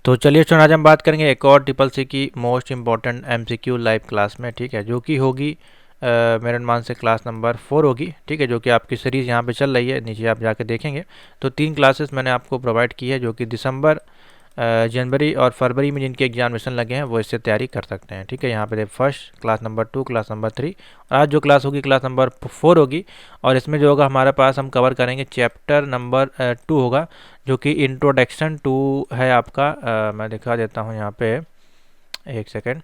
तो चलिए स्टूडेंट, आज हम बात करेंगे एक और ट्रिपल सी की most important MCQ live class में, ठीक है, जो कि होगी मेरे अनुमान से क्लास नंबर 4 होगी, ठीक है, जो कि आपकी सीरीज़ यहाँ पे चल रही है, नीचे आप जाके देखेंगे। तो 3 क्लासेस मैंने आपको प्रोवाइड की है, जो कि दिसंबर, जनवरी और फरवरी में जिनके एग्जामिनेशन लगे हैं वो इससे तैयारी कर सकते हैं, ठीक है। यहाँ पे first, class number 2, class number 3 और आज जो क्लास होगी क्लास नंबर 4 होगी। और इसमें जो होगा हमारे पास, हम कवर करेंगे चैप्टर नंबर 2 होगा, जो कि इंट्रोडक्शन टू है आपका। मैं दिखा देता हूँ यहाँ पे, एक सेकेंड।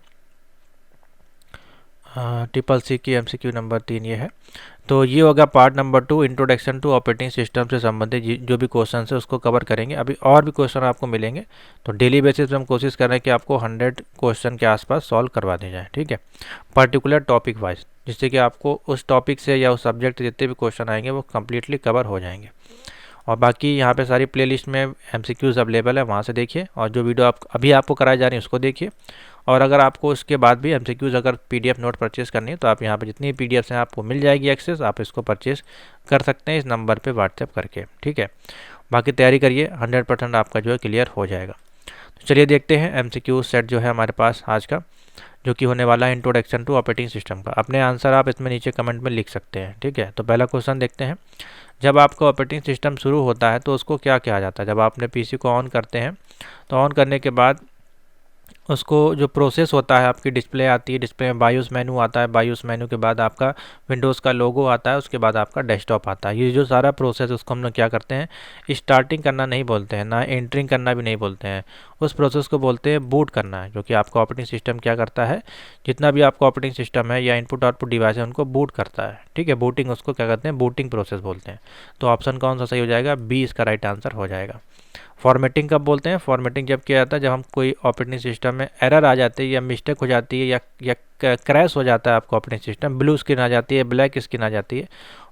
ट्रिपल सी की एमसीक्यू नंबर 3 ये है। तो ये होगा part number 2, introduction to operating system से संबंधित जो भी क्वेश्चन है उसको कवर करेंगे। अभी और भी क्वेश्चन आपको मिलेंगे, तो डेली बेसिस पे हम कोशिश कर रहे हैं कि आपको 100 क्वेश्चन के आसपास सॉल्व करवा दी जाए, ठीक है, पर्टिकुलर टॉपिक वाइज, जिससे कि आपको उस टॉपिक से या उस सब्जेक्ट से जितने भी क्वेश्चन आएंगे वो कम्प्लीटली कवर हो जाएंगे। और बाकी यहाँ पे सारी प्लेलिस्ट में एमसीक्यूज़ अवेलेबल है, वहाँ से देखिए, और जो वीडियो आप अभी आपको कराई जा रही है उसको देखिए। और अगर आपको उसके बाद भी एमसीक्यूज़ अगर पीडीएफ नोट परचेस करनी है तो आप यहाँ पे जितनी पीडीएफ हैं आपको मिल जाएगी एक्सेस, आप इसको परचेस कर सकते हैं इस नंबर पे व्हाट्सएप करके, ठीक है। बाकी तैयारी करिए, 100% आपका जो है क्लियर हो जाएगा। तो चलिए देखते हैं एमसीक्यू सेट जो है हमारे पास आज का, जो कि होने वाला है इंट्रोडक्शन टू ऑपरेटिंग सिस्टम का। अपने आंसर आप इसमें नीचे कमेंट में लिख सकते हैं, ठीक है। तो पहला क्वेश्चन देखते हैं। जब आपका ऑपरेटिंग सिस्टम शुरू होता है तो उसको क्या कहा जाता है? जब आप अपने पीसी को ऑन करते हैं तो ऑन करने के बाद उसको जो प्रोसेस होता है, आपकी डिस्प्ले आती है, डिस्प्ले में बायोस मेनू आता है, बायोस मेनू के बाद आपका विंडोज़ का लोगो आता है, उसके बाद आपका डेस्कटॉप आता है। ये जो सारा प्रोसेस उसको हम लोग क्या करते हैं, स्टार्टिंग करना नहीं बोलते हैं, ना एंटरिंग करना भी नहीं बोलते हैं, उस प्रोसेस को बोलते हैं बूट करना है। जो कि आपका ऑपरेटिंग सिस्टम क्या करता है, जितना भी आपका ऑपरेटिंग सिस्टम है या इनपुट आउटपुट डिवाइस है उनको बूट करता है, ठीक है। बूटिंग उसको क्या कहते हैं, बूटिंग प्रोसेस बोलते हैं। तो ऑप्शन कौन सा सही हो जाएगा? बी इसका राइट आंसर हो जाएगा। फॉर्मेटिंग कब बोलते हैं? फॉर्मेटिंग जब किया जाता है, जब हम कोई ऑपरेटिंग सिस्टम में एरर आ जाती है या मिस्टेक हो जाती है या क्रैश हो जाता है आपका ऑपरेटिंग सिस्टम, ब्लू स्क्रीन आ जाती है, ब्लैक स्क्रीन आ जाती है,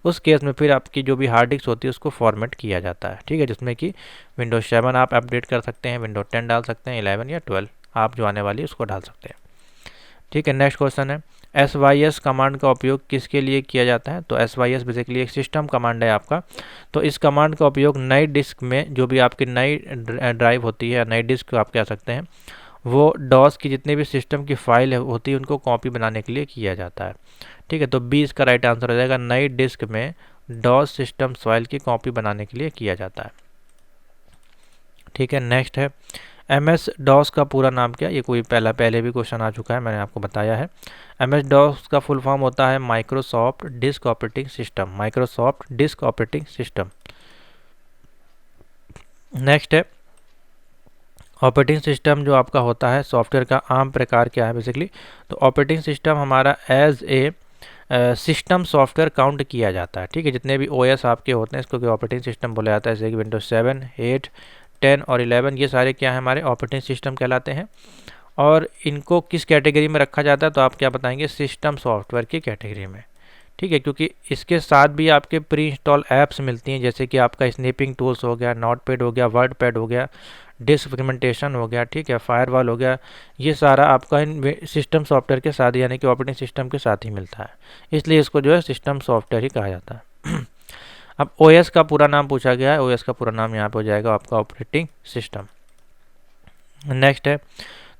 उस केस में फिर आपकी जो भी हार्ड डिस्क होती है उसको फॉर्मेट किया जाता है, ठीक है। जिसमें कि विंडोज 7 आप अपडेट कर सकते हैं, विंडोज 10 डाल सकते हैं, 11 या 12 आप जो आने वाली है उसको डाल सकते हैं, ठीक है। नेक्स्ट क्वेश्चन है, SYS कमांड का उपयोग किसके लिए किया जाता है? तो SYS बेसिकली एक सिस्टम कमांड है आपका। तो इस कमांड का उपयोग नई डिस्क में, जो भी आपकी नई ड्राइव होती है, नई डिस्क आप कह सकते हैं, वो डॉस की जितने भी सिस्टम की फाइल होती है उनको कॉपी बनाने के लिए किया जाता है, ठीक है। तो 20 का राइट आंसर हो जाएगा, नई डिस्क में डॉस सिस्टम फाइल की कॉपी बनाने के लिए किया जाता है, ठीक है। नेक्स्ट है, MS डॉस का पूरा नाम क्या? ये कोई पहले भी क्वेश्चन आ चुका है, मैंने आपको बताया है। MS डॉस का फुल फॉर्म होता है Microsoft disk operating system, Microsoft disk operating system. Next है, ऑपरेटिंग सिस्टम जो आपका होता है सॉफ्टवेयर का आम प्रकार क्या है बेसिकली? तो ऑपरेटिंग सिस्टम हमारा as a system software count किया जाता है, ठीक है। जितने भी OS आपके होते हैं इसको ऑपरेटिंग सिस्टम बोला जाता है, जैसे कि विंडोज 7, 8, 10 और 11, ये सारे क्या है, हमारे ऑपरेटिंग सिस्टम कहलाते हैं। और इनको किस कैटेगरी में रखा जाता है? तो आप क्या बताएंगे? सिस्टम सॉफ्टवेयर की कैटेगरी में, ठीक है। क्योंकि इसके साथ भी आपके प्री इंस्टॉल ऐप्स मिलती हैं, जैसे कि आपका स्नैपिंग टूल्स हो गया, नोटपैड हो गया, वर्डपैड हो गया, डिस्क फ्रेगमेंटेशन हो गया, ठीक है, फायरवॉल हो गया। ये सारा आपका इन सिस्टम सॉफ्टवेयर के साथ, यानी कि ऑपरेटिंग सिस्टम के साथ ही मिलता है, इसलिए इसको जो है सिस्टम सॉफ्टवेयर ही कहा जाता है। अब OS का पूरा नाम पूछा गया है, OS का पूरा नाम यहाँ पे हो जाएगा आपका ऑपरेटिंग सिस्टम। नेक्स्ट है,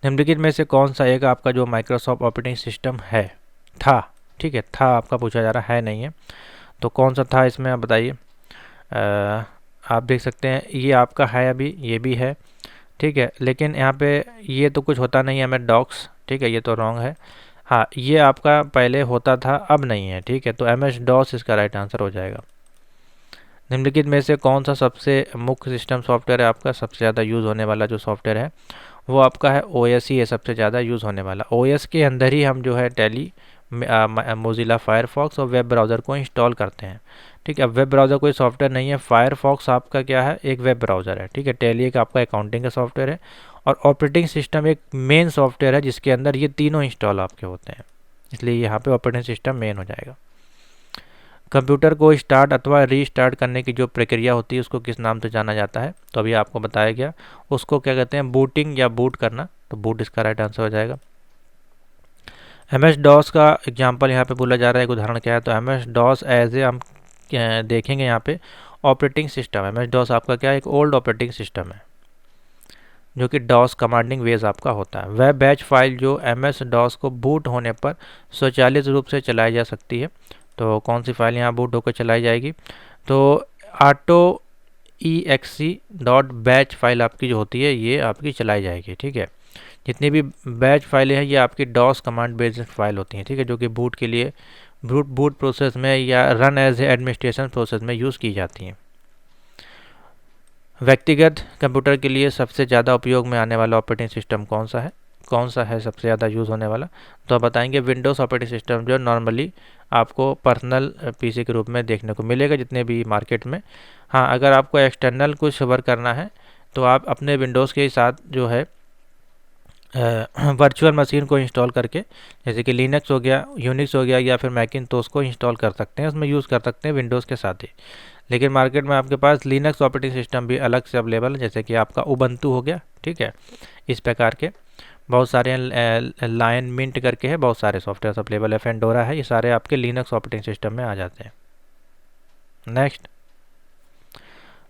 निम्नलिखित में से कौन सा एक आपका जो माइक्रोसॉफ्ट ऑपरेटिंग सिस्टम है, था, ठीक है, था आपका पूछा जा रहा है, नहीं है। तो कौन सा था इसमें आप बताइए। आप देख सकते हैं ये आपका है, अभी ये भी है, ठीक है, लेकिन यहाँ पे ये तो कुछ होता नहीं है, MS डॉक्स, ठीक है, ये तो रॉन्ग है। हाँ, ये आपका पहले होता था, अब नहीं है, ठीक है। तो MS डॉस इसका राइट आंसर हो जाएगा। निम्नलिखित में से कौन सा सबसे मुख्य सिस्टम सॉफ्टवेयर है आपका? सबसे ज़्यादा यूज़ होने वाला जो सॉफ्टवेयर है वो आपका है OS ही है, सबसे ज़्यादा यूज़ होने वाला। OS के अंदर ही हम जो है टैली, मोजिला फायरफॉक्स और वेब ब्राउज़र को इंस्टॉल करते हैं, ठीक है। अब वेब ब्राउज़र कोई सॉफ्टवेयर नहीं है, फायरफॉक्स आपका क्या है, एक वेब ब्राउज़र है, ठीक है। टैली एक आपका अकाउंटिंग का सॉफ्टवेयर है, और ऑपरेटिंग सिस्टम एक मेन सॉफ्टवेयर है जिसके अंदर ये तीनों इंस्टॉल आपके होते हैं, इसलिए यहाँ पे ऑपरेटिंग सिस्टम मेन हो जाएगा। कंप्यूटर को स्टार्ट अथवा रीस्टार्ट करने की जो प्रक्रिया होती है उसको किस नाम से जाना जाता है? तो अभी आपको बताया गया, उसको क्या कहते हैं, बूटिंग या बूट करना। तो बूट इसका राइट आंसर हो जाएगा। MS डॉस का एग्जांपल यहाँ पे बोला जा रहा है, एक उदाहरण क्या है? तो MS डॉस एज ए हम देखेंगे यहाँ पे ऑपरेटिंग सिस्टम। MS डॉस आपका क्या है, एक ओल्ड ऑपरेटिंग सिस्टम है, जो कि डॉस कमांडिंग वेज आपका होता है। वह बैच फाइल जो MS DOS को बूट होने पर स्वचालित रूप से चलाई जा सकती है। तो कौन सी फाइल यहाँ बूट होकर चलाई जाएगी? तो ऑटो exe.batch फाइल आपकी जो होती है ये आपकी चलाई जाएगी। ठीक है, जितनी भी बैच फाइलें हैं ये आपकी डॉस कमांड बेस्ड फाइल होती हैं। ठीक है, जो कि बूट के लिए बूट प्रोसेस में या रन एज एडमिनिस्ट्रेशन प्रोसेस में यूज़ की जाती हैं। व्यक्तिगत कंप्यूटर के लिए सबसे ज़्यादा उपयोग में आने वाला ऑपरेटिंग सिस्टम कौन सा है सबसे ज़्यादा यूज़ होने वाला? तो आप बताएंगे विंडोज़ ऑपरेटिंग सिस्टम, जो नॉर्मली आपको पर्सनल पीसी के रूप में देखने को मिलेगा जितने भी मार्केट में। हाँ, अगर आपको एक्सटर्नल कुछ वर्क करना है तो आप अपने विंडोज़ के साथ जो है वर्चुअल मशीन को इंस्टॉल करके, जैसे कि लिनक्स हो गया, यूनिक्स हो गया या फिर मैकिन्टोश को इंस्टॉल कर सकते हैं, उसमें यूज़ कर सकते हैं विंडोज़ के साथ ही। लेकिन मार्केट में आपके पास लिनक्स ऑपरेटिंग सिस्टम भी अलग से अवेलेबल है, जैसे कि आपका उबंटू हो गया। ठीक है, इस प्रकार के बहुत सारे लायन मिंट करके है, बहुत सारे सॉफ्टवेयर अवेलेबल है, फेंडोरा है, ये सारे आपके लिनक्स ऑपरेटिंग सिस्टम में आ जाते हैं। नेक्स्ट,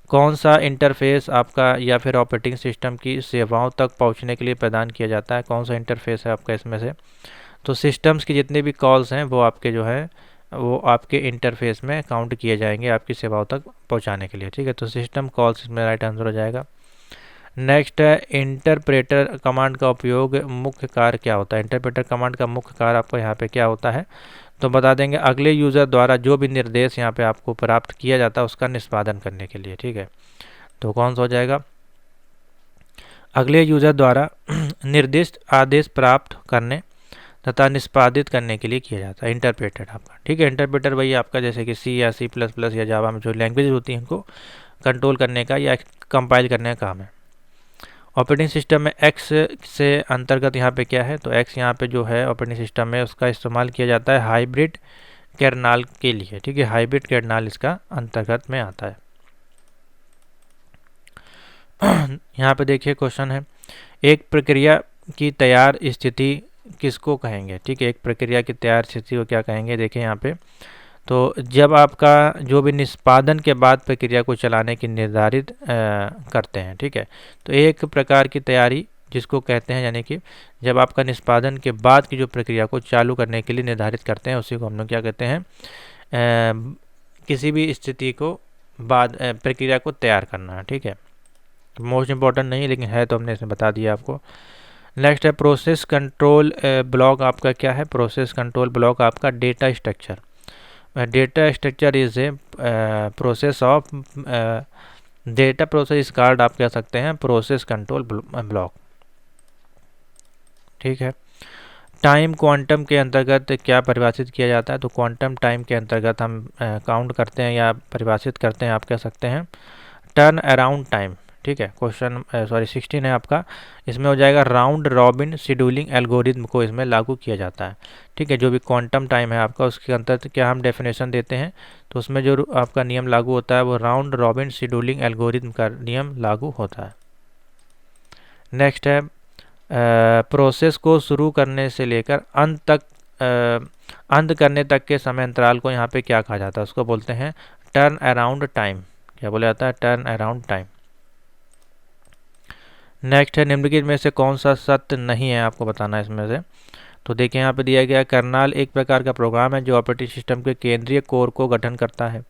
कौन सा इंटरफेस आपका या फिर ऑपरेटिंग सिस्टम की सेवाओं तक पहुंचने के लिए प्रदान किया जाता है? कौन सा इंटरफेस है आपका इसमें से? तो सिस्टम्स की जितने भी कॉल्स हैं वो आपके जो है वो आपके इंटरफेस में काउंट किए जाएंगे आपकी सेवाओं तक पहुंचाने के लिए। ठीक है, तो सिस्टम कॉल्स इसमें राइट आंसर हो जाएगा। नेक्स्ट है, इंटरप्रेटर कमांड का उपयोग मुख्य कार्य क्या होता है? इंटरप्रेटर कमांड का मुख्य कार्य आपको यहाँ पे क्या होता है? तो बता देंगे अगले यूज़र द्वारा जो भी निर्देश यहाँ पे आपको प्राप्त किया जाता है उसका निष्पादन करने के लिए। ठीक है, तो कौन सा हो जाएगा? अगले यूज़र द्वारा निर्दिष्ट आदेश प्राप्त करने तथा निष्पादित करने के लिए किया जाता है इंटरप्रेटर आपका। ठीक है, इंटरप्रेटर वही आपका जैसे कि C या C++ या जावा में जो लैंग्वेज होती हैं इनको कंट्रोल करने का या कंपाइल करने का काम है। ऑपरेटिंग सिस्टम में X से अंतर्गत यहाँ पे क्या है? तो X यहाँ पे जो है ऑपरेटिंग सिस्टम में उसका इस्तेमाल किया जाता है हाइब्रिड कर्नेल के लिए। ठीक है, हाइब्रिड कर्नेल इसका अंतर्गत में आता है। यहाँ पे देखिए क्वेश्चन है, एक प्रक्रिया की तैयार स्थिति किसको कहेंगे? ठीक है, एक प्रक्रिया की तैयार स्थिति को क्या कहेंगे? देखिए यहाँ पे, तो जब आपका जो भी निष्पादन के बाद प्रक्रिया को चलाने की निर्धारित करते हैं। ठीक है, तो एक प्रकार की तैयारी जिसको कहते हैं, यानी कि जब आपका निष्पादन के बाद की जो प्रक्रिया को चालू करने के लिए निर्धारित करते हैं उसी को हम लोग क्या कहते हैं? किसी भी स्थिति को बाद प्रक्रिया को तैयार करना है। ठीक है, मोस्ट इम्पॉर्टेंट नहीं लेकिन है तो हमने इसमें बता दिया आपको। नेक्स्ट है, प्रोसेस कंट्रोल ब्लॉक आपका क्या है? प्रोसेस कंट्रोल ब्लॉक आपका data structure. Data structure is a process of data process called आप कह सकते हैं प्रोसेस कंट्रोल ब्लॉक। ठीक है, टाइम क्वांटम के अंतर्गत क्या परिभाषित किया जाता है? तो क्वांटम टाइम के अंतर्गत हम काउंट करते हैं या परिभाषित करते हैं, आप कह सकते हैं टर्न अराउंड टाइम। ठीक है, क्वेश्चन 16 है आपका, इसमें हो जाएगा राउंड रॉबिन शेड्यूलिंग एल्गोरिथम को इसमें लागू किया जाता है। ठीक है, जो भी क्वांटम टाइम है आपका उसके अंतर्गत क्या हम डेफिनेशन देते हैं? तो उसमें जो आपका नियम लागू होता है वो राउंड रॉबिन शेड्यूलिंग एल्गोरिथम का नियम लागू होता है। नेक्स्ट है, प्रोसेस को शुरू करने से लेकर अंत करने तक के समय अंतराल को यहाँ पे क्या कहा जाता है? उसको बोलते हैं टर्न अराउंड टाइम। क्या बोला जाता है? Turn around time. नेक्स्ट है, निम्नलिखित में से कौन सा सत्य नहीं है आपको बताना है इसमें से? तो देखिए यहाँ पे दिया गया कर्नेल एक प्रकार का प्रोग्राम है जो ऑपरेटिंग सिस्टम के केंद्रीय कोर को गठन करता है।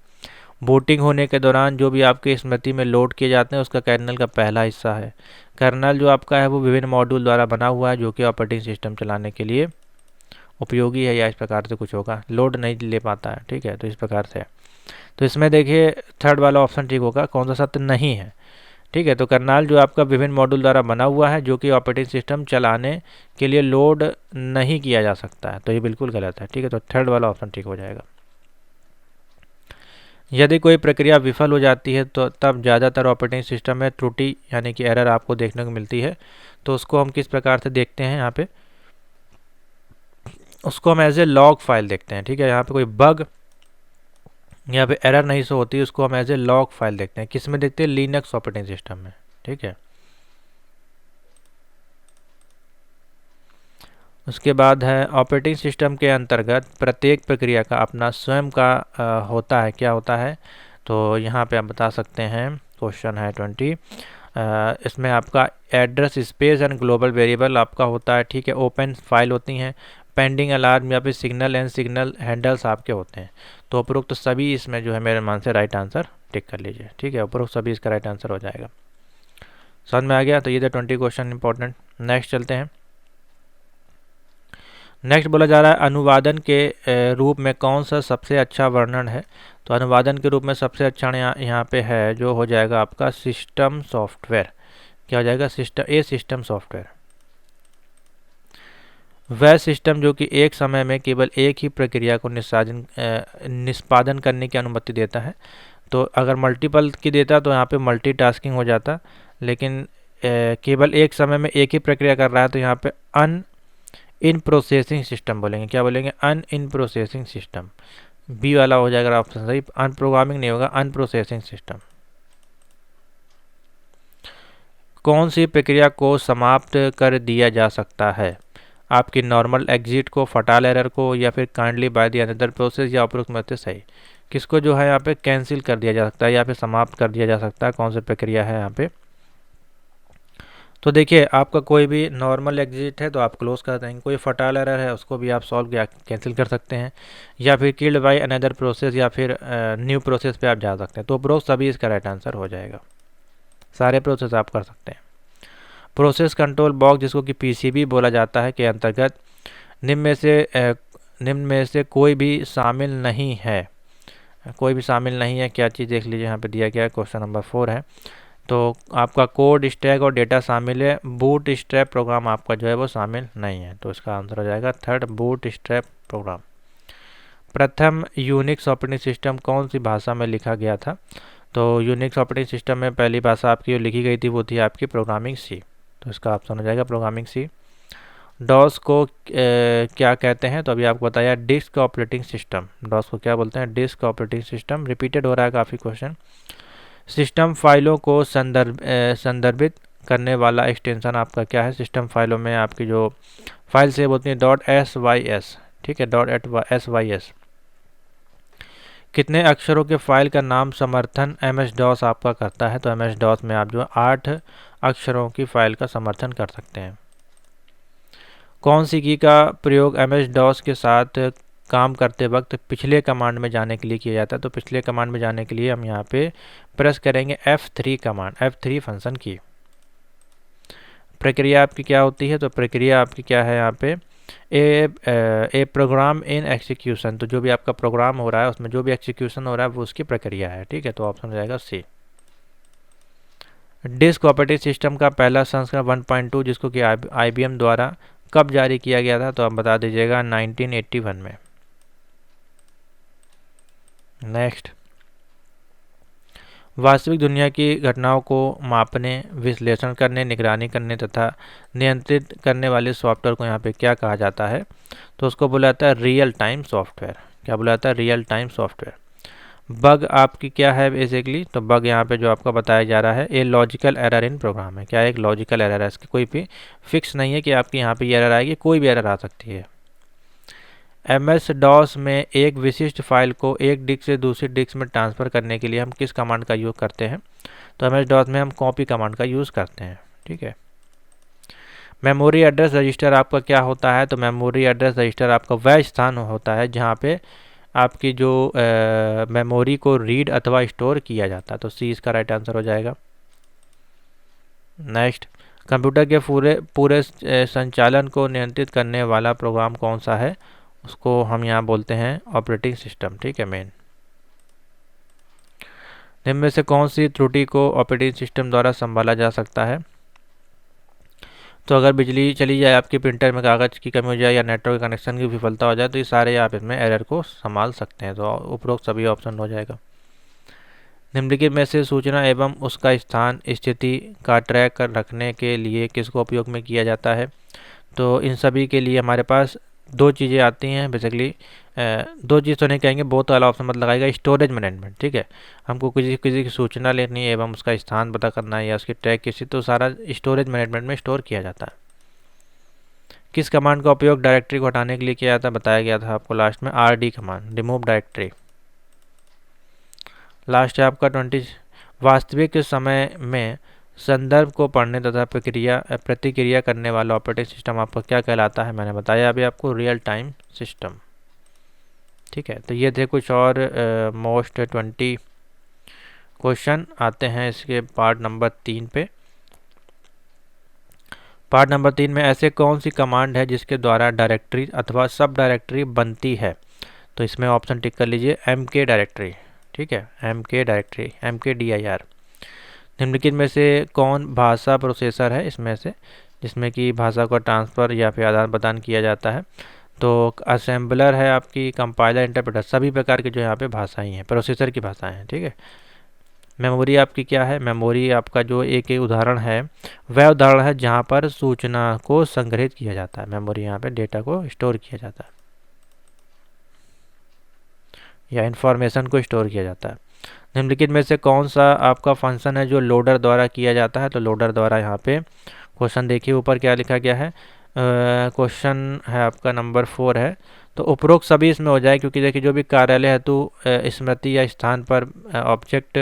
बूटिंग होने के दौरान जो भी आपके स्मृति में लोड किए जाते हैं उसका कर्नेल का पहला हिस्सा है। कर्नेल जो आपका है वो विभिन्न मॉड्यूल द्वारा बना हुआ है जो कि ऑपरेटिंग सिस्टम चलाने के लिए उपयोगी है या इस प्रकार से कुछ होगा, लोड नहीं ले पाता है। ठीक है, तो इस प्रकार से, तो इसमें देखिए थर्ड वाला ऑप्शन ठीक होगा, कौन सा सत्य नहीं है? ठीक है, तो कर्नेल जो आपका विभिन्न मॉड्यूल द्वारा बना हुआ है जो कि ऑपरेटिंग सिस्टम चलाने के लिए लोड नहीं किया जा सकता है, तो ये बिल्कुल गलत है। ठीक है, तो थर्ड वाला ऑप्शन ठीक हो जाएगा। यदि कोई प्रक्रिया विफल हो जाती है तो तब ज़्यादातर ऑपरेटिंग सिस्टम में त्रुटि यानी कि एरर आपको देखने को मिलती है। तो उसको हम किस प्रकार से देखते हैं? यहाँ पे उसको हम एज ए लॉग फाइल देखते हैं। ठीक है, यहाँ पे कोई बग यहाँ पे एरर नहीं शो होती, उसको हम एज ए लॉग फाइल देखते हैं। किस में देखते हैं? लिनक्स ऑपरेटिंग सिस्टम में। ठीक है, उसके बाद है ऑपरेटिंग सिस्टम के अंतर्गत प्रत्येक प्रक्रिया का अपना स्वयं का होता है। क्या होता है? तो यहाँ पे आप बता सकते हैं, क्वेश्चन है 20, इसमें आपका address space and global variable आपका होता है, ठीक है। ओपन फाइल होती हैं, पेंडिंग अलार्म या फिर सिग्नल एंड सिग्नल हैंडल्स आपके होते हैं। तो उपरोक्त तो सभी इसमें जो है मेरे मान से राइट आंसर टिक कर लीजिए, ठीक है। उपरोक्त सभी इसका राइट आंसर हो जाएगा। समझ में आ गया? तो ये थे 20 क्वेश्चन इंपॉर्टेंट। नेक्स्ट चलते हैं। नेक्स्ट बोला जा रहा है अनुवादन के रूप में कौन सा सबसे अच्छा वर्णन है। तो अनुवादन के रूप में सबसे अच्छा यहाँ पे है जो हो जाएगा आपका सिस्टम सॉफ्टवेयर। क्या हो जाएगा? System software. वह सिस्टम जो कि एक समय में केवल एक ही प्रक्रिया को निष्पादन करने की अनुमति देता है। तो अगर मल्टीपल की देता तो यहाँ पे मल्टीटास्किंग हो जाता, लेकिन केवल एक समय में एक ही प्रक्रिया कर रहा है तो यहाँ पे इन प्रोसेसिंग सिस्टम बोलेंगे। क्या बोलेंगे? In processing system. बी वाला हो जाएगा ऑप्शन सही। अनप्रोग्रामिंग नहीं होगा, अनप्रोसेसिंग सिस्टम। कौन सी प्रक्रिया को समाप्त कर दिया जा सकता है? आपकी नॉर्मल एग्जिट को, फटाल एरर को, या फिर kindly by the another process, या उपरोक्त में से सही। किसको जो है यहाँ पे कैंसिल कर दिया जा सकता है या फिर समाप्त कर दिया जा सकता है? कौन सी प्रक्रिया है यहाँ पे? तो देखिए, आपका कोई भी नॉर्मल एग्जिट है तो आप क्लोज कर देंगे, कोई फटाल एरर है उसको भी आप सॉल्व कैंसिल कर सकते हैं, या फिर किल्ड बाय अनदर प्रोसेस, या फिर न्यू प्रोसेस पे आप जा सकते हैं। तो उपरोक्त सभी इसका राइट आंसर हो जाएगा। सारे प्रोसेस आप कर सकते हैं। प्रोसेस कंट्रोल बॉक्स, जिसको कि पीसीबी बोला जाता है, के अंतर्गत निम्न में से कोई भी शामिल नहीं है। कोई भी शामिल नहीं है, क्या चीज़ देख लीजिए यहाँ पे दिया गया है, क्वेश्चन नंबर 4 है। तो आपका कोड स्टैक और डेटा शामिल है, बूट स्ट्रैप प्रोग्राम आपका जो है वो शामिल नहीं है। तो इसका आंसर हो जाएगा थर्ड, बूट स्ट्रैप प्रोग्राम। प्रथम यूनिक्स ऑपरेटिंग सिस्टम कौन सी भाषा में लिखा गया था? तो यूनिक्स ऑपरेटिंग सिस्टम में पहली भाषा आपकी जो लिखी गई थी वो थी आपकी प्रोग्रामिंग सी। तो इसका ऑप्शन हो जाएगा प्रोग्रामिंग सी। डॉस को क्या कहते हैं? तो अभी आपको बताया डिस्क ऑपरेटिंग सिस्टम। डॉस को क्या बोलते हैं? Disk operating system. रिपीटेड हो रहा है काफ़ी क्वेश्चन। सिस्टम फाइलों को संदर्भित करने वाला एक्सटेंशन आपका क्या है? सिस्टम फाइलों में आपकी जो फाइल सेव होती है .sys, ठीक है, .sys। कितने अक्षरों के फाइल का नाम समर्थन MS-DOS आपका करता है? तो MS-DOS में आप जो 8 अक्षरों की फाइल का समर्थन कर सकते हैं। कौन सी की का प्रयोग MS-DOS के साथ काम करते वक्त पिछले कमांड में जाने के लिए किया जाता है? तो पिछले कमांड में जाने के लिए हम यहाँ पे प्रेस करेंगे F3 कमांड, F3 फंक्शन की। प्रक्रिया आपकी क्या होती है? तो प्रक्रिया आपकी क्या है यहाँ पे? ए प्रोग्राम इन एग्जीक्यूशन। तो जो भी आपका प्रोग्राम हो रहा है उसमें जो भी एग्जीक्यूशन हो रहा है वो उसकी प्रक्रिया है, ठीक है। तो ऑप्शन हो जाएगा सी। डिस्क ऑपरेटिंग सिस्टम का पहला संस्करण 1.2 जिसको कि IBM द्वारा कब जारी किया गया था? तो आप बता दीजिएगा 1981 में। नेक्स्ट, वास्तविक दुनिया की घटनाओं को मापने, विश्लेषण करने, निगरानी करने तथा नियंत्रित करने वाले सॉफ्टवेयर को यहाँ पे क्या कहा जाता है? तो उसको बोला जाता है रियल टाइम सॉफ्टवेयर। क्या बोला जाता है? Real time software. बग आपकी क्या है बेसिकली? तो बग यहाँ पे जो आपका बताया जा रहा है ये लॉजिकल एरर इन प्रोग्राम है। क्या है? एक लॉजिकल एरर है। इसकी कोई भी फिक्स नहीं है कि आपकी यहाँ पे एरर आएगी, कोई भी एरर आ सकती है। MS-DOS में एक विशिष्ट फाइल को एक डिस्क से दूसरी डिस्क में ट्रांसफ़र करने के लिए हम किस कमांड का यूज़ करते हैं? तो MS-DOS में हम कॉपी कमांड का यूज़ करते हैं, ठीक है। मेमोरी एड्रेस रजिस्टर आपका क्या होता है? तो मेमोरी एड्रेस रजिस्टर आपका वह स्थान होता है जहाँ पे आपकी जो मेमोरी को रीड अथवा स्टोर किया जाता है। तो सी इसका राइट आंसर हो जाएगा। नेक्स्ट, कंप्यूटर के पूरे संचालन को नियंत्रित करने वाला प्रोग्राम कौन सा है? उसको हम यहाँ बोलते हैं ऑपरेटिंग सिस्टम, ठीक है, मेन। निम्न में से कौन सी त्रुटि को ऑपरेटिंग सिस्टम द्वारा संभाला जा सकता है? तो अगर बिजली चली जाए, आपकी प्रिंटर में कागज़ की कमी हो जाए, या नेटवर्क कनेक्शन की विफलता हो जाए, तो ये सारे आप इसमें एरर को संभाल सकते हैं। तो उपरोक्त सभी ऑप्शन हो जाएगा। निम्नलिखित में से सूचना एवं उसका स्थान स्थिति का ट्रैक कर रखने के लिए किसको उपयोग में किया जाता है? तो इन सभी के लिए हमारे पास दो चीज़ें आती हैं बेसिकली। दो चीज़ तो नहीं कहेंगे, बहुत वाला ऑप्शन मत लगाएगा, स्टोरेज मैनेजमेंट, ठीक है। हमको किसी की सूचना लेनी है एवं उसका स्थान पता करना है या उसकी ट्रैक किसी, तो सारा स्टोरेज मैनेजमेंट में स्टोर किया जाता है। किस कमांड का उपयोग डायरेक्टरी को हटाने के लिए किया जाता है? बताया गया था आपको लास्ट में, RD command, remove directory. Last है आपका 20। वास्तविक समय में संदर्भ को पढ़ने तथा प्रतिक्रिया करने वाला ऑपरेटिंग सिस्टम आपका क्या कहलाता है? मैंने बताया अभी आपको, रियल टाइम सिस्टम। ठीक है, तो ये थे कुछ और मोस्ट 20 क्वेश्चन। आते हैं इसके पार्ट नंबर 3 पे। पार्ट नंबर 3 में ऐसे कौन सी कमांड है जिसके द्वारा डायरेक्टरी अथवा सब डायरेक्टरी बनती है? तो इसमें ऑप्शन टिक कर लीजिए, MK डायरेक्टरी। ठीक है, MK डायरेक्टरी, MKDIR। निम्नलिखित में से कौन भाषा प्रोसेसर है इसमें से, जिसमें कि भाषा का ट्रांसफ़र या फिर आदान प्रदान किया जाता है? तो असेंबलर है आपकी, कंपाइलर, इंटरप्रेटर, सभी प्रकार की जो यहाँ पे भाषाएं हैं, प्रोसेसर की भाषाएं हैं। ठीक है, मेमोरी आपकी क्या है? मेमोरी आपका जो एक उदाहरण है, वह उदाहरण है जहाँ पर सूचना को संग्रहित किया जाता है। मेमोरी यहाँ पे डेटा को स्टोर किया जाता है या इंफॉर्मेशन को स्टोर किया जाता है। निम्नलिखित में से कौन सा आपका फंक्शन है जो लोडर द्वारा किया जाता है? तो लोडर द्वारा यहाँ पे क्वेश्चन देखिए ऊपर क्या लिखा गया है। क्वेश्चन है आपका नंबर 4 है। तो उपरोक्त सभी इसमें हो जाए, क्योंकि देखिए जो भी कार्यालय हेतु स्मृति या स्थान पर ऑब्जेक्ट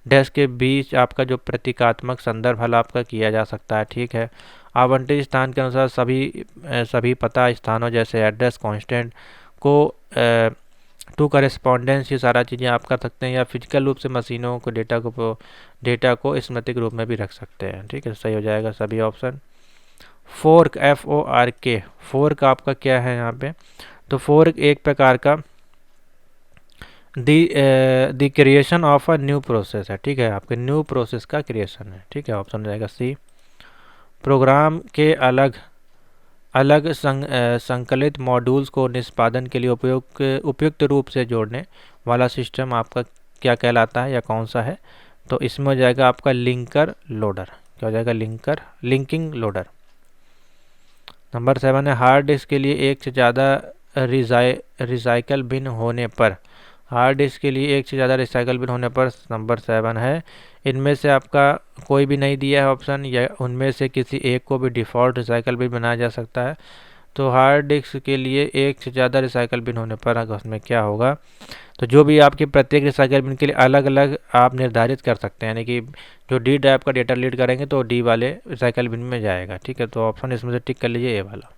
डेस्क के बीच आपका जो प्रतीकात्मक संदर्भ हल आपका किया जा सकता है। ठीक है, आवंटित स्थान के अनुसार सभी पता स्थानों जैसे एड्रेस कांस्टेंट को टू करेस्पॉन्डेंस, ये सारा चीज़ें आप कर सकते हैं, या फिजिकल रूप से मशीनों को डेटा को स्मृति के रूप में भी रख सकते हैं। ठीक है, सही हो जाएगा सभी ऑप्शन। फोर्क, FORK, फोर्क आपका क्या है यहाँ पे? तो फोर्क एक प्रकार का the creation of a new process है। ठीक है, आपके न्यू प्रोसेस का क्रिएशन है। ठीक है, ऑप्शन हो जाएगा C। प्रोग्राम के अलग अलग संकलित मॉड्यूल्स को निष्पादन के लिए उपयुक्त रूप से जोड़ने वाला सिस्टम आपका क्या कहलाता है या कौन सा है? तो इसमें हो जाएगा आपका लिंकर लोडर। क्या हो जाएगा? Linking loader. नंबर 7 है, हार्ड डिस्क के लिए एक से ज़्यादा रिसाइकल बिन होने पर। हार्ड डिस्क के लिए एक से ज़्यादा रिसाइकल बिन होने पर नंबर 7 है, इनमें से आपका कोई भी नहीं दिया है ऑप्शन, या उनमें से किसी एक को भी डिफ़ॉल्ट रिसाइकल बिन बनाया जा सकता है। तो हार्ड डिस्क के लिए एक से ज़्यादा रिसाइकल बिन होने पर उसमें क्या होगा? तो जो भी आपकी प्रत्येक रिसाइकल बिन के लिए अलग अलग आप निर्धारित कर सकते हैं, यानी कि जो D ड्राइव का डेटा रीड करेंगे तो D वाले रिसाइकल बिन में जाएगा। ठीक है, तो ऑप्शन इसमें से टिक कर लीजिए ए वाला।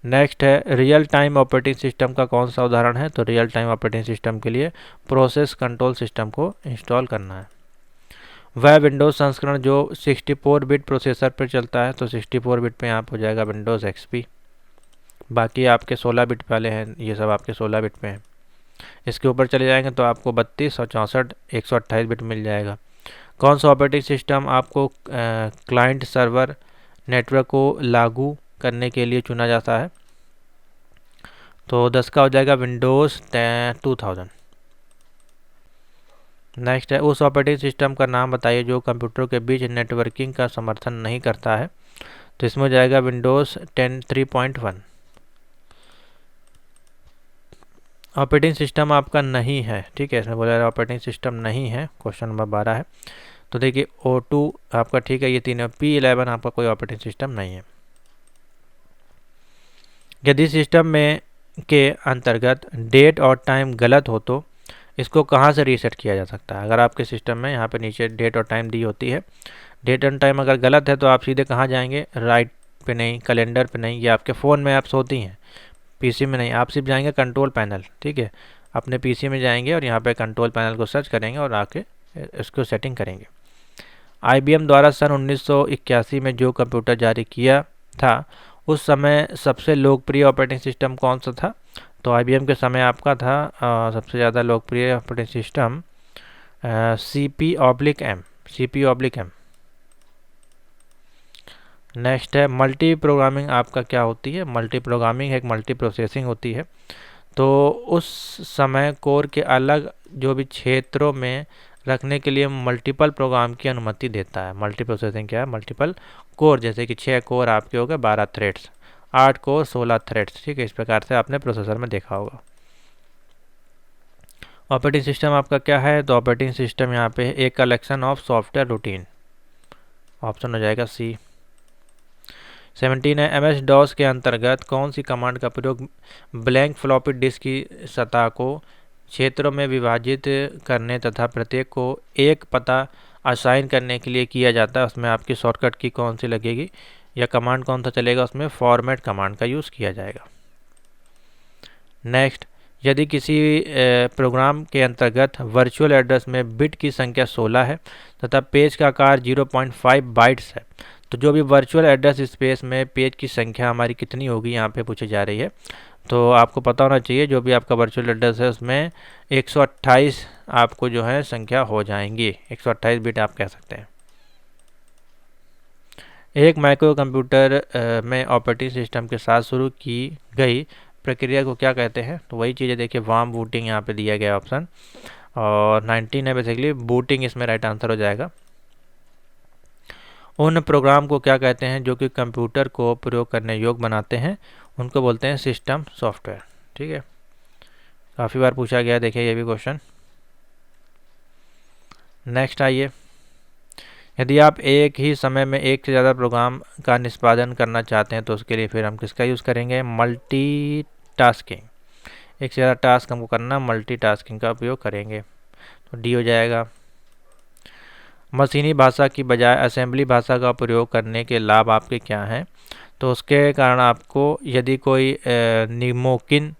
नेक्स्ट है, रियल टाइम ऑपरेटिंग सिस्टम का कौन सा उदाहरण है? तो रियल टाइम ऑपरेटिंग सिस्टम के लिए प्रोसेस कंट्रोल सिस्टम को इंस्टॉल करना है। वह विंडोज़ संस्करण जो 64 बिट प्रोसेसर पर चलता है। तो 64 बिट पे यहाँ पर हो जाएगा विंडोज़ XP। बाकी आपके 16 बिट वाले हैं, ये सब आपके 16 बिट पे हैं। इसके ऊपर चले जाएंगे तो आपको 32 और 64 128 बिट मिल जाएगा। कौन सा ऑपरेटिंग सिस्टम आपको क्लाइंट सर्वर नेटवर्क को लागू करने के लिए चुना जाता है? तो 10 का हो जाएगा विंडोज़ 2000। नेक्स्ट है, उस ऑपरेटिंग सिस्टम का नाम बताइए जो कंप्यूटरों के बीच नेटवर्किंग का समर्थन नहीं करता है। तो इसमें हो जाएगा विंडोज़ 10 3.1। ऑपरेटिंग सिस्टम आपका नहीं है। ठीक है, इसमें बोला जा रहा है ऑपरेटिंग सिस्टम नहीं है, क्वेश्चन नंबर 12 है। तो देखिए O2 आपका ठीक है, ये तीनों। P11 आपका कोई ऑपरेटिंग सिस्टम नहीं है। यदि सिस्टम में के अंतर्गत डेट और टाइम गलत हो तो इसको कहाँ से रीसेट किया जा सकता है? अगर आपके सिस्टम में यहाँ पे नीचे डेट और टाइम दी होती है, डेट एंड टाइम अगर गलत है तो आप सीधे कहाँ जाएंगे? राइट पे नहीं, कैलेंडर पे नहीं, या आपके फ़ोन में ऐप्स होती हैं, PC में नहीं, आप सिर्फ जाएंगे कंट्रोल पैनल। ठीक है, अपने PC में जाएंगे और यहाँ पे कंट्रोल पैनल को सर्च करेंगे और आके इसको सेटिंग करेंगे। IBM द्वारा सन 1981 में जो कंप्यूटर जारी किया था, उस समय सबसे लोकप्रिय ऑपरेटिंग सिस्टम कौन सा था? तो IBM के समय आपका था सबसे ज़्यादा लोकप्रिय ऑपरेटिंग सिस्टम CP/M। नेक्स्ट है, मल्टी प्रोग्रामिंग आपका क्या होती है? मल्टी प्रोग्रामिंग एक मल्टी प्रोसेसिंग होती है। तो उस समय कोर के अलग जो भी क्षेत्रों में रखने के लिए मल्टीपल प्रोग्राम की अनुमति देता है। मल्टी प्रोसेसिंग क्या है? मल्टीपल कोर, जैसे कि 6 कोर आपके हो गए 12 थ्रेड्स, 8 कोर 16 थ्रेड्स। ठीक है, इस प्रकार से आपने प्रोसेसर में देखा होगा। ऑपरेटिंग सिस्टम आपका क्या है? तो ऑपरेटिंग सिस्टम यहाँ पे एक collection of software routine, option हो जाएगा C। 17 है, MS-DOS के अंतर्गत कौन सी कमांड का प्रयोग ब्लैंक फ्लॉपी डिस्क की सतह को क्षेत्रों में विभाजित करने तथा प्रत्येक को एक पता असाइन करने के लिए किया जाता है, उसमें आपकी शॉर्टकट की कौन सी लगेगी या कमांड कौन सा चलेगा, उसमें फॉर्मेट कमांड का यूज़ किया जाएगा। नेक्स्ट, यदि किसी प्रोग्राम के अंतर्गत वर्चुअल एड्रेस में बिट की संख्या 16 है तथा पेज का आकार 0.5 बाइट्स है, तो जो भी वर्चुअल एड्रेस स्पेस में पेज की संख्या हमारी कितनी होगी यहाँ पे पूछी जा रही है। तो आपको पता होना चाहिए जो भी आपका वर्चुअल एड्रेस है उसमें 128 आपको जो है संख्या हो जाएंगी, 128 बिट आप कह सकते हैं। एक माइक्रो कंप्यूटर में ऑपरेटिंग सिस्टम के साथ शुरू की गई प्रक्रिया को क्या कहते हैं? तो वही चीज़ें देखिए, वार्म बूटिंग यहाँ पे दिया गया ऑप्शन, और 19 है बेसिकली, बूटिंग इसमें राइट आंसर हो जाएगा। उन प्रोग्राम को क्या कहते हैं जो कि कंप्यूटर को प्रयोग करने योग्य बनाते हैं? उनको बोलते हैं सिस्टम सॉफ्टवेयर। ठीक है, काफ़ी बार पूछा गया, देखिए ये भी क्वेश्चन। नेक्स्ट आइए, यदि आप एक ही समय में एक से ज़्यादा प्रोग्राम का निष्पादन करना चाहते हैं तो उसके लिए फिर हम किसका यूज़ करेंगे? मल्टीटास्किंग। एक से ज़्यादा टास्क हमको करना, मल्टीटास्किंग का उपयोग करेंगे, तो डी हो जाएगा। मशीनी भाषा की बजाय असेंबली भाषा का प्रयोग करने के लाभ आपके क्या हैं? तो उसके कारण आपको यदि कोई निमोकिन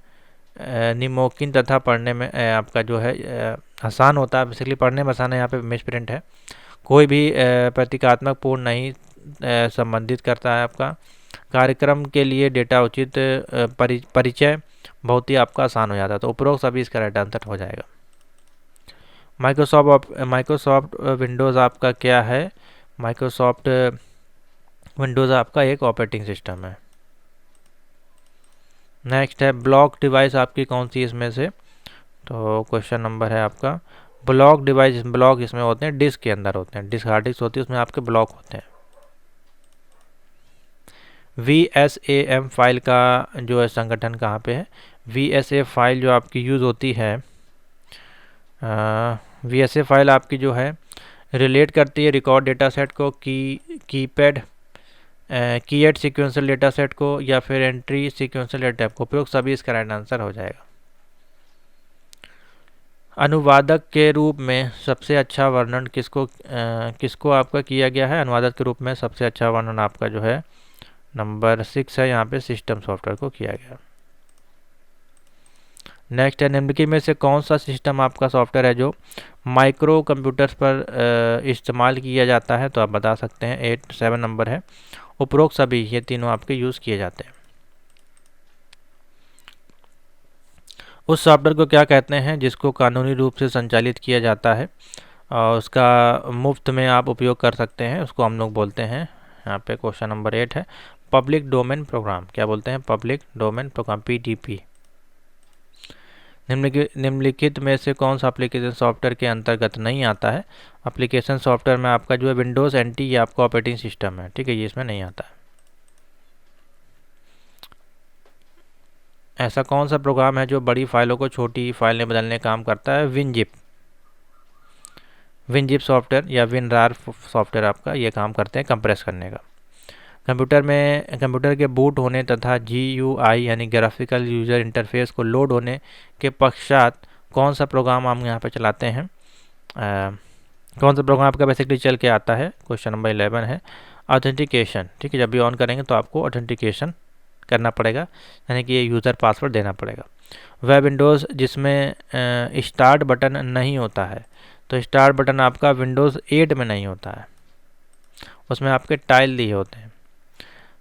तथा पढ़ने में आपका जो है आसान होता है, बेसिकली पढ़ने में आसान है, यहाँ पे मिसप्रिंट है, कोई भी प्रतीकात्मक पूर्ण नहीं संबंधित करता है आपका कार्यक्रम के लिए डेटा उचित परिचय बहुत ही आपका आसान हो जाता है। तो उपरोक्त सभी इसका राइट आंसर हो जाएगा। माइक्रोसॉफ्ट विंडोज़ आपका क्या है? माइक्रोसॉफ्ट विंडोज़ आपका एक ऑपरेटिंग सिस्टम है। नेक्स्ट है, ब्लॉक डिवाइस आपकी कौन सी इसमें से? तो क्वेश्चन नंबर है आपका ब्लॉक डिवाइस। ब्लॉक इसमें होते हैं डिस्क के अंदर होते हैं, डिस्क हार्ड डिस्क होती है, उसमें आपके ब्लॉक होते हैं। VSAM फाइल का जो है संगठन कहाँ पे है? VSA फाइल जो आपकी यूज़ होती है, VSA फाइल आपकी जो है रिलेट करती है रिकॉर्ड डेटा सेट को, कीपैड कीएड सीक्वेंशियल डेटा सेट को, या फिर एंट्री सीक्वेंशियल डेटा को। उपयोग सभी इसका राइट आंसर हो जाएगा। अनुवादक के रूप में सबसे अच्छा वर्णन किसको आपका किया गया है? अनुवादक के रूप में सबसे अच्छा वर्णन आपका जो है नंबर 6 है, यहाँ पे सिस्टम सॉफ्टवेयर को किया गया। नेक्स्ट है, निम्नलिखित में से कौन सा सिस्टम आपका सॉफ्टवेयर है जो माइक्रो कंप्यूटर्स पर इस्तेमाल किया जाता है? तो आप बता सकते हैं, 7 नंबर है। उपरोक्त सभी ये तीनों आपके यूज़ किए जाते हैं। उस सॉफ्टवेयर को क्या कहते हैं जिसको कानूनी रूप से संचालित किया जाता है और उसका मुफ्त में आप उपयोग कर सकते हैं? उसको हम लोग बोलते हैं, यहाँ पे क्वेश्चन नंबर 8 है, पब्लिक डोमेन प्रोग्राम। क्या बोलते हैं? Public domain program, PDP। निम्नलिखित में से कौन सा एप्लीकेशन सॉफ्टवेयर के अंतर्गत नहीं आता है? एप्लीकेशन सॉफ्टवेयर में आपका जो है विंडोज़ NT, ये आपका ऑपरेटिंग सिस्टम है, ठीक है, ये इसमें नहीं आता है। ऐसा कौन सा प्रोग्राम है जो बड़ी फाइलों को छोटी फाइल में बदलने का काम करता है? विनजिप सॉफ्टवेयर या विनरार सॉफ्टवेयर आपका ये काम करते हैं कंप्रेस करने का। कंप्यूटर के बूट होने तथा GUI यानी ग्राफिकल यूजर इंटरफेस को लोड होने के पश्चात कौन सा प्रोग्राम हम यहाँ पे चलाते हैं? कौन सा प्रोग्राम आपका बेसिकली चल के आता है? क्वेश्चन नंबर 11 है, ऑथेंटिकेशन। ठीक है, जब भी ऑन करेंगे तो आपको ऑथेंटिकेशन करना पड़ेगा, यानी कि ये यूज़र पासवर्ड देना पड़ेगा। वह विंडोज़ जिसमें स्टार्ट बटन नहीं होता है, तो स्टार्ट बटन आपका विंडोज़ 8 में नहीं होता है, उसमें आपके टाइल दिए होते हैं।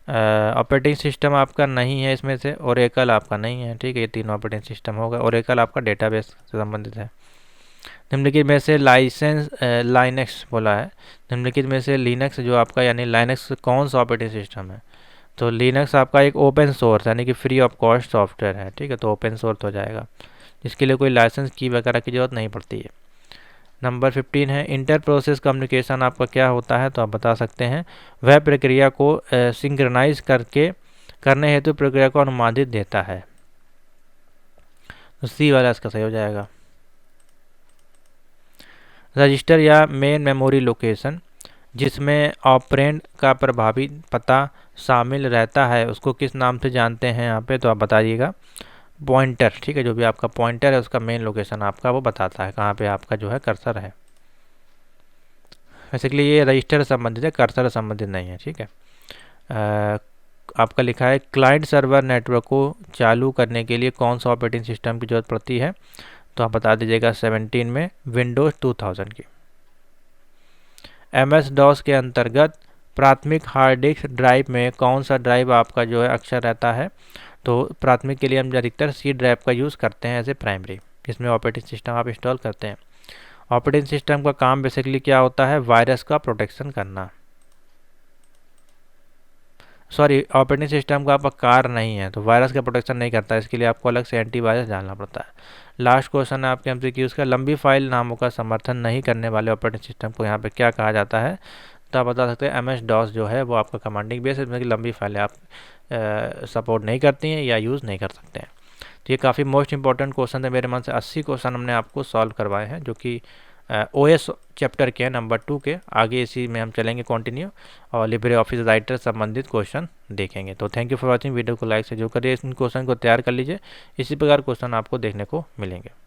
ऑपरेटिंग सिस्टम आपका नहीं है इसमें से, ओरेकल आपका नहीं है, ठीक है, ये तीनों ऑपरेटिंग सिस्टम होगा। ओरेकल आपका डेटाबेस से संबंधित है। निम्नलिखित में से लाइनेक्स बोला है, निम्नलिखित में से लिनक्स जो आपका यानी लाइनेक्स कौन सा ऑपरेटिंग सिस्टम है? तो लिनक्स आपका एक ओपन सोर्स यानी कि फ्री ऑफ कॉस्ट सॉफ्टवेयर है, ठीक है, तो ओपन सोर्स हो जाएगा, जिसके लिए कोई लाइसेंस की वगैरह की जरूरत नहीं पड़ती है। नंबर 15 है, इंटर प्रोसेस कम्युनिकेशन आपका क्या होता है? तो आप बता सकते हैं, वह प्रक्रिया को सिंक्रोनाइज करने हेतु प्रक्रिया को अनुमोदित देता है। तो सी वाला इसका सही हो जाएगा। रजिस्टर या मेन मेमोरी लोकेशन जिसमें ऑपरेंड का प्रभावी पता शामिल रहता है उसको किस नाम से जानते हैं यहाँ पे? तो आप बताइएगा। पॉइंटर, ठीक है, जो भी आपका पॉइंटर है उसका मेन लोकेशन आपका वो बताता है कहाँ पे आपका जो है कर्सर है। बेसिकली ये रजिस्टर से संबंधित है, कर्सर से संबंधित नहीं है, ठीक है। आपका लिखा है क्लाइंट सर्वर नेटवर्क को चालू करने के लिए कौन सा ऑपरेटिंग सिस्टम की ज़रूरत पड़ती है, तो आप बता दीजिएगा 17 में विंडोज़ 2000 की। MS DOS के अंतर्गत प्राथमिक हार्ड डिस्क ड्राइव में कौन सा ड्राइव आपका जो है अक्सर रहता है, तो प्राथमिक के लिए हम अधिकतर C ड्राइव का यूज़ करते हैं एज ए प्राइमरी, जिसमें ऑपरेटिंग सिस्टम आप इंस्टॉल करते हैं। ऑपरेटिंग सिस्टम का काम बेसिकली क्या होता है, वायरस का प्रोटेक्शन करना। सॉरी, ऑपरेटिंग सिस्टम का आपका कार्य नहीं है तो वायरस का प्रोटेक्शन नहीं करता, इसके लिए आपको अलग से एंटीवायरस डालना पड़ता है। लास्ट क्वेश्चन है आपके MCQs का, लंबी फाइल नामों का समर्थन नहीं करने वाले ऑपरेटिंग सिस्टम को यहाँ पे क्या कहा जाता है, तो आप बता सकते हैं MS DOS जो है वो आपका कमांडिंग बेस है, इसमें लंबी फाइलें आप सपोर्ट नहीं करती हैं या यूज़ नहीं कर सकते हैं। तो ये काफ़ी मोस्ट इंपॉर्टेंट क्वेश्चन है, मेरे मन से 80 क्वेश्चन हमने आपको सॉल्व करवाए हैं, जो कि OS चैप्टर के नंबर 2 के। आगे इसी में हम चलेंगे कंटिन्यू और लिब्रे ऑफिस राइटर संबंधित क्वेश्चन देखेंगे। तो thank you for watching, video को लाइक से जो करिए, इन क्वेश्चन को तैयार कर लीजिए, इसी प्रकार क्वेश्चन आपको देखने को मिलेंगे।